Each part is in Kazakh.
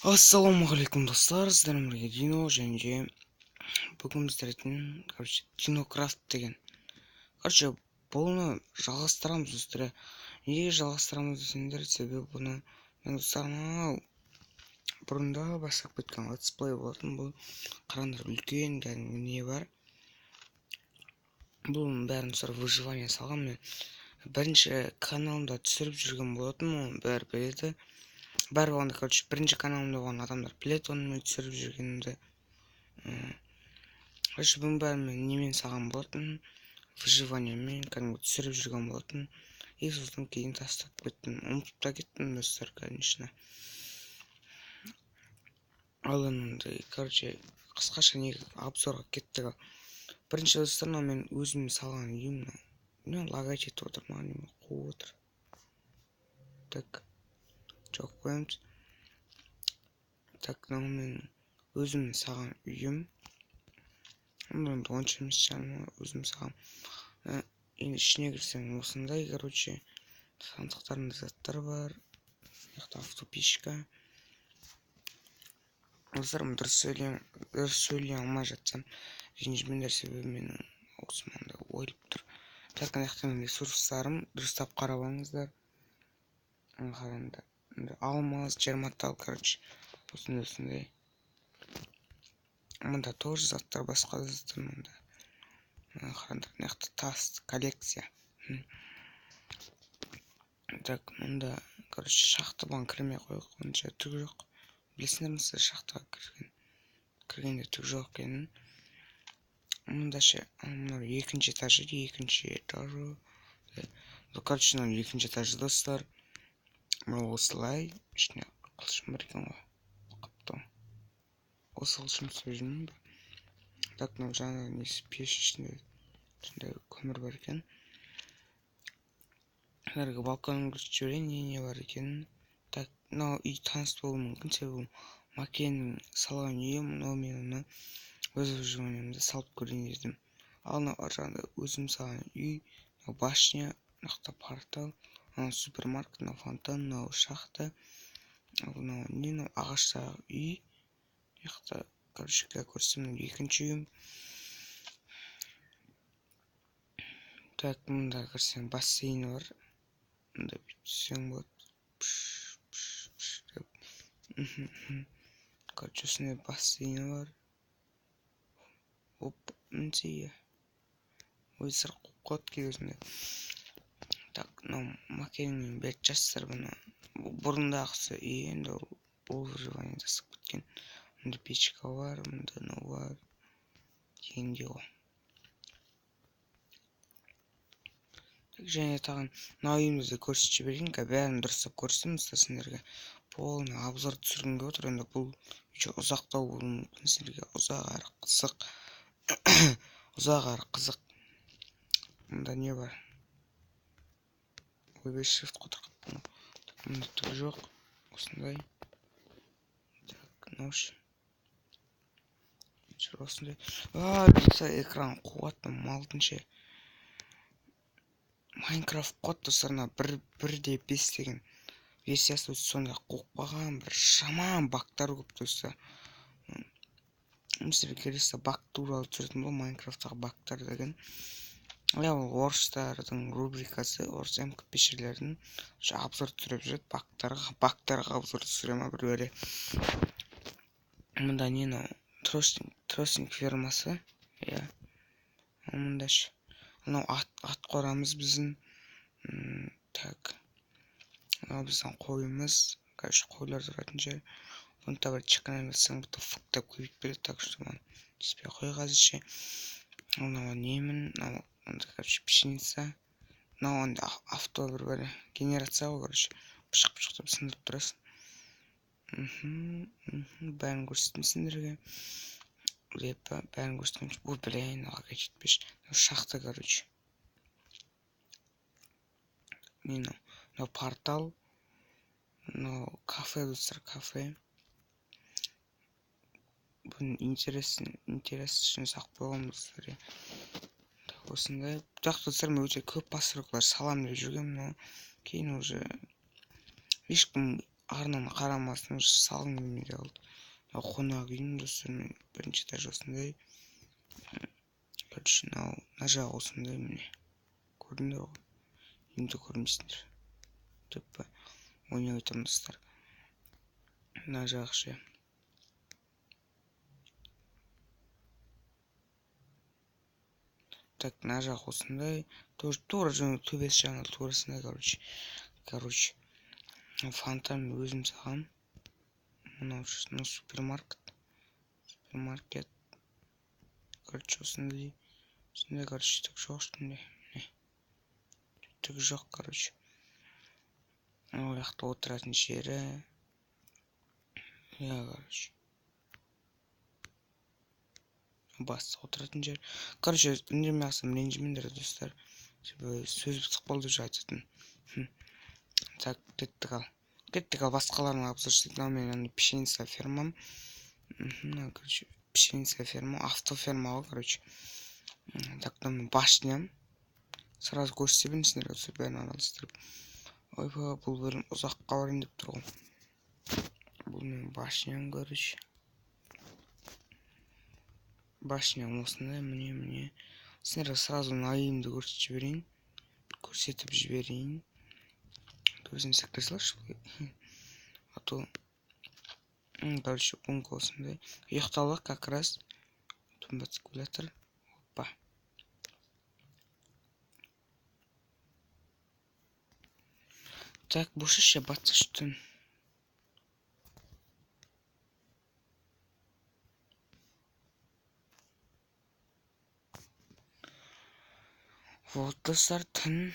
Ассалаумағалейкум достар, сіздермен бірге Дино және бүгін біздердің Динокрафт деген. Бұны жалғастырамыз достар. Неге жалғастырамыз десеңдер, себебі бұны мен достарым бұрында бастап кеткен летсплей болатын. Бұл қараңдар, үлкен кәдімгі не бар. Бұның бәрін сұрап выживание салған. Мен бірінші каналымда түсіріп жүрген болатын, оны бәрі біледі. Бәрі болғанда, бірінші каналымда болған адамдар біледі оны мен түсіріп жүргенімді. Бұның бәрін мен немен салған болатын, выживаниемен кәдімгі түсіріп жүрген болатын. И сосын кейін тастап кеттім, ұмытып та кеттім достар, конечно. Ал енді, қысқаша неге обзорға кеттік. Бірінші достар, мен өзім салған үйім, лагай жетіп отыр, маған қуып отыр. Так, жоқ қоямыз. Так, мен өзім салған үйім. Мен онша емес шығармын, өзім салған. Енді ішіне кірсең осындай, сандықтарында заттар бар. Автопишка. Достар, дұрыс сөйлей алмай жатсам, ренжімеңдер, себебі менің осыманда ойылып тұр. Так, менің ресурстарым дұрыстап қарап алыңыздар. Қараңдар. Алмаз, жерматал, осындай. Мұнда тоже заттар, басқа заттар мұнда. Қараңдар, тас, коллекция. Так, мұнда, шақты бұған кірмей қойық, онша түк жоқ. Білесіңдер ме, шақтыға кіргенде түк жоқ екенін. Мұнда екінші этажы. Бұл екінші этажы достар. Бұл осылай, ішіне қылшым бар екен ғой. Қаптау. Осы қылшым сөзімін ба? Так, жаңа несі пеш ішінде көмір бар екен. Әргі балконын көрсетіп жіберейін, не бар екенін. Так, үй таныс болуы мүмкін, себебі Макенің салған үйі, мен өз выживаниемді салып көрейін дедім. Ал жаңағыда өзім салған үй, башня, портал, супермаркет, фонтан, шахта, ағаштағы үй. Көрсем, екінші үйім. Так, мұнда көрсем бассейні бар. Мұнда бүйтсең болады. Осындай бассейні бар. Оп, мүнсейе. Ойсыр қуқот келесінде. Так, Макенің бет жастар бұны. Бұрындағысы үй, енді ол выживание жасып кеткен. Мұнда печка бар, мұнда бар. Дегенде ғой. Және тағын үйімізді көрсетіп жіберейін, бәрін дұрыстап көрсетемін сіздерге. Полный обзор түсіргенге отыр, енді бұл ұзақтау болуы мүмкін сіздерге. Ұзақ әрі қызық. Мұнда не бар? Ойбай, шифт қотыр қаппын. Мұнда түк жоқ. Осындай. Так, нож. Осындай. Бұлса экран қуатты малтынше. Майнкрафт қот достарына 1.5 деген версиясы сонда қоқпаған бір жаман бактар көп достар. Мысыр келесі бак туралы түсіретін бұл Майнкрафттағы бактар деген. Ол орыстардың рубрикасы, орыс МК-пешерлердің обзор түсіріп жүреді бактарға обзор түсірема бір өре. Мұнда нені тростинг фермасы. Мұнда ат қорамыз біздің. Так, біздің қойымыз, қойлар тұратын жер. Бұнда бір чыққан әмесің, бұнда фуктап көбейт береді. Так, что маған түспей қой қазірше. Немін, пшеница. Онда авто бір генерация ғой, пышық-пышықтап сындырып тұрасың. Бәрін көрсеттім сендерге. Репа, бәрін көрсеттім. Бұл білейін, алға жетпеш. Шақты, портал. Кафе, достар, кафе. Бұның интерес үшін сақ болған достар. Осындай. Бірақ достар, мен өте көп пасырықлар салам деп жүргем, кейін уже ешкім арнаны қарамастан салғым келмей қалды. Қонақ үйім достар, мен бірінші этаж осындай. Короче, мына жағы осындай, міне. Көрдіңдер ғой? Енді көрмейсіңдер. Деп ойнап айтамын достар. Мына жағы ше. Так, мына жақ осындай. Тура жаңа төбесі жағынан турасындай, короче. Фонтан өзім саған. Мынау супермаркет. Короче, осындай, короче, түк жоқ үстінде. Түк жоқ, короче. Ол жақта отыратын жері. Короче. Басты отыратын жер. Короче, үндемей ақсам ренжімеңдер достар. Сөз бітіп қалды уже айтатын. Так, кеттік ал басқаларына обзор жасайтын. Мен пшеница фермам. Короче, пшеница ферма, автоферма ғой, короче. Так, там башням. Сразу көрсете біліңіздер, бәрін араластырып. Ойба, бұл бөлім ұзаққа барайын деп тұр ғой. Бұл мен башням, короче. Башням осындай, міне. Сіздерге сразу наимды көрсетіп жіберейін. Өзін сәкте салашы. А то, короче, бунка осындай. Ұйықталақ как раз. Тумба циркулятор. Опа. Так, больше ще баться что. Вот достар, тін.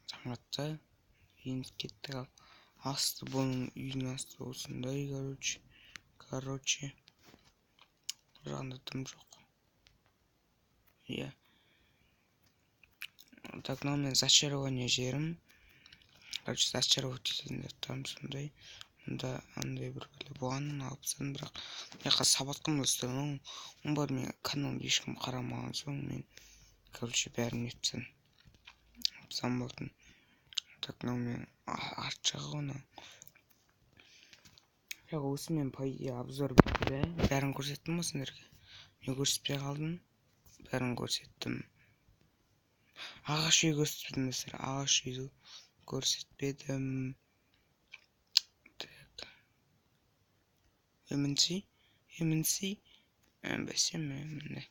Самратта. Енді кеттік ал. Асты, бұның үйдің асты осындай, короче. Жағында тым жоқ. Иә. Так, мен зачарование жерім. Короче, зачаровать ететін заттарым сондай. Мұнда андай бір бұғанын алып тастадым, бірақ яққа сабатқым достар. Оның бар мен каналды ешкім қарамаған соң мен, короче, бәрін етсін. Апсам болатын. Так, мен арт жағы ғана. Осы мен обзор бітті. Бәрін көрсеттім осындерге. Мен көрсетпей қалдым. Бәрін көрсеттім. Ағаш үй көрсетпедім достар. Ағаш үйді көрсетпедім. Так. MNC. Бәсем мен.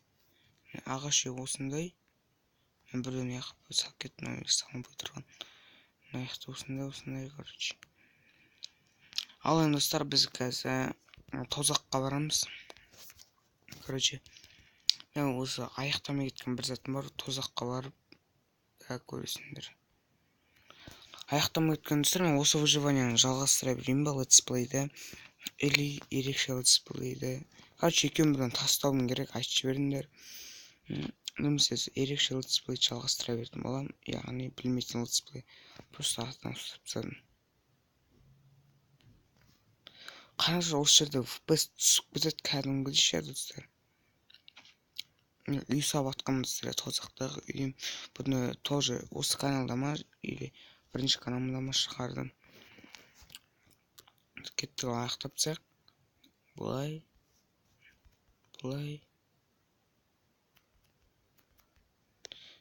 Ағаш үй осындай. Мен бірден яқып салып кеттім. Салып отырған. Наяқты осындай, короче. Ал енді достар, біз қазір тозаққа барамыз. Короче, мен осы аяқтамай кеткен бір затым бар. Тозаққа барып көресіңдер. Аяқтамай кеткен достар, мен осы выживанияны жалғастыра берейін ба летсплейді. Или ерекше летсплейді. Короче, екеуін бірден тастауым керек, айтып жіберіңдер. Немесе ерекше летсплейді жалғастыра бердім болам. Яғни білмейтін летсплей. Просто артынан ұстап тастадым. Қараңыздар, осы жерде FPS түсіп кетеді кәдімгідей ше достар. Үй салып атқанмын достар, тозақтағы үйім. Бұны тоже осы каналда ма, или бірінші каналымда ма шығардым. Кеттік аяқтап тастайық. Бұлай.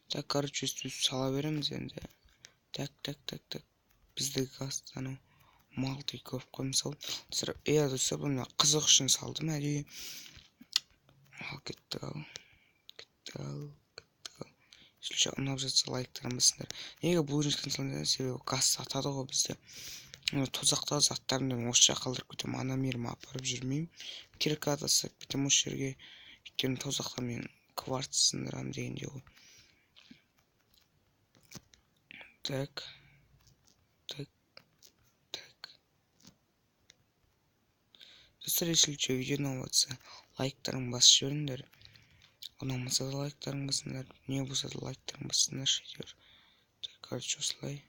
Так, короче, үстіп сала береміз енді. Так. Біздегі гастан малды көріп қойым салып. Достар, бұны қызық үшін салдым әдейі. Ал кеттік ал. Үшінші ұнап жатса лайктарын басыңдар. Неге бұл үйреншкен салынды? Себебі газ сатады ғой бізде. Тозақтағы заттарымды осы жаққа қалдырып кетемін. Ана меріме апарып жүрмеймін. Керек адасып кетемін осы жерге. Өйткені тозақта мен кварц сындырамын дегенде ғой. Так. Достар, если видеоны алатса, лайктарын басып жіберіңдер. Ұнамаса да лайктарын басыңдар. Не болса да лайктарын басыңдар. Короче, осылай.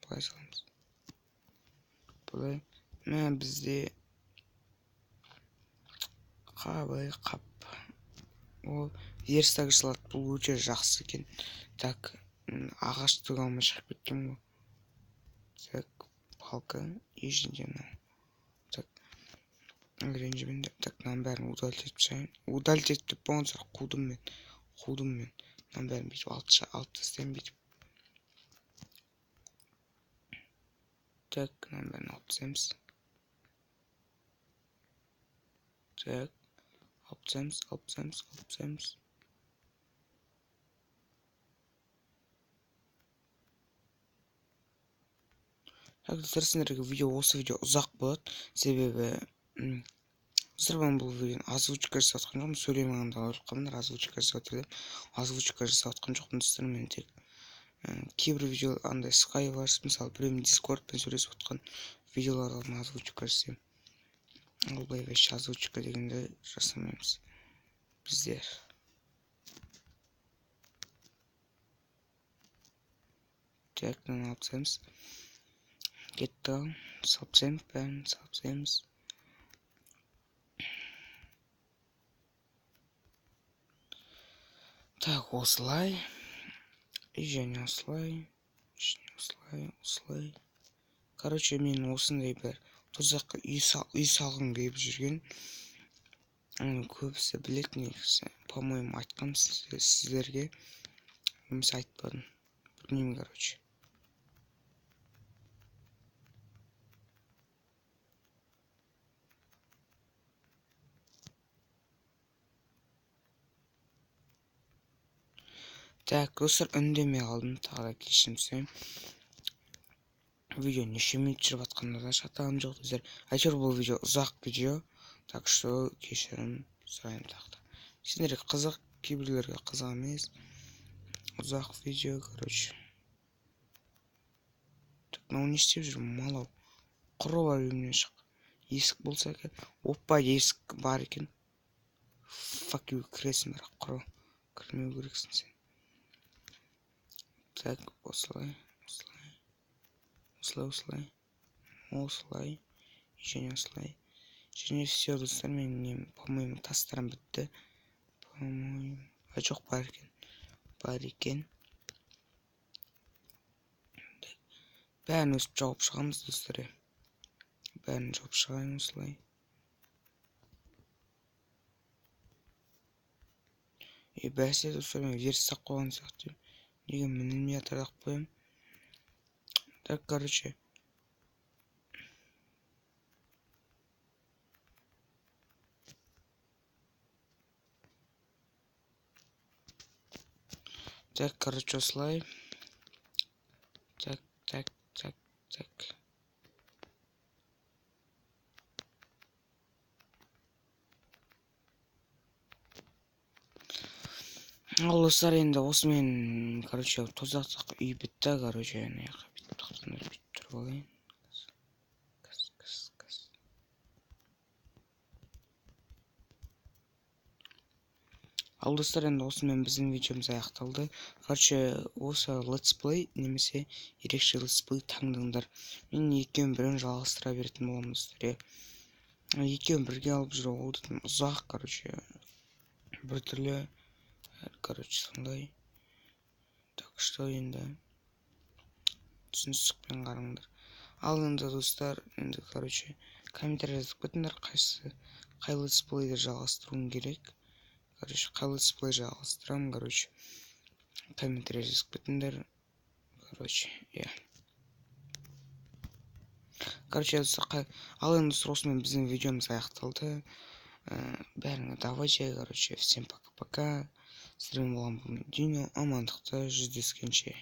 Былай саламыз. Былай. Бізде қап. Ол ерстағы салат, бұл өте жақсы екен. Так, ағаш түгі алмай шығып кеткен ғой. Так, палка и ждем. Так, ренжімін. Так, мынаның бәрін удалить етіп тастайын. Удалить етіп деп болған сұрақ қудым мен. Мынаның бәрін бүйтіп алып тастайын бүйтіп. Так, мынаның бәрін алып тастаймыз. Так, алып тастаймыз. Так, достар, сендерге осы видео ұзақ болады, себебі сіздер бұл видеоны озвучка жасап жатқан жоқпын, сөйлемегенде ұрыққандар, озвучка жасап жатыр деп. Озвучка жасап жатқан жоқпын, достар, мен тек кейбір видео андай скайп бар, мысалы біреумен дискордпен сөйлесіп жатқан видеолардан озвучка жасаймын. Ал былай вообще озвучка дегенді жасамаймыз біздер. Так, мынаны алып тастаймыз. Кетті, салып тастаймыз, бәрін салып тастаймыз. Так, осылай. И және осылай. Короче, мен осындай бір тұзаққа үй салғым келіп жүрген. Көбісі білетін негізі. По-моему, айтқам сіздерге. Немесе айтпадым. Білмеймін, короче. Так, достар, үндемей қалдым. Тағы да кешірім сұраймын. Видео неше минут жүріп жатқанда шатағым жоқ, достар. Әйтеуір бұл видео ұзақ видео. Так что кешірім сұраймын тағы да. Сендерге қызық, кейбіреулерге қызық емес. Ұзақ видео, короче. Так, мынау не істеп жүр? Малау. Құры бар үйімнен шық. Есік болса екен. Опа, есік бар екен. Fuck you, кіресің бірақ құры. Кірмеу керексің сен. Так, осылай. Және осылай. Және все, достар, мен, по-моему, тастарым бітті. По-моему, жоқ, бар екен. Бәрін өсіп жауып шығамыз, достар. Бәрін жауып шығайын осылай. Бәсе, достар, мен версақ қойған сияқты. Неге мінілмей атырақ қойым. Так, короче. Так, короче, осылай. Так. Ал, достар, енді осымен, короче, тозақтық үй бітті, короче, бүйтіп тақтандар бүйтіп тұрып алайын. Ал, достар, енді осымен біздің видеомыз аяқталды. Короче, осы летсплей немесе ерекше летсплей таңдыңдар. Мен екеуін бірін жалғастыра беретін боламын, достар. Екеуін бірге алып жүру ол дейтін ұзақ, короче, бір түрлі, короче, сондай. Так что енді түсіністікпен қараңдар. Ал енді, достар, енді, короче, комментарий жазып кетіңдер, қай летсплейді жалғастыруым керек. Короче, қай летсплей жалғастырамын, короче, комментарий жазып кетіңдер. Короче, Короче, достар, ал енді, достар, осымен біздің видеомыз аяқталды. Бәріңе давай, короче, всем пока-пока. Сіздермен болған бұл видео амандықта жүздескенше.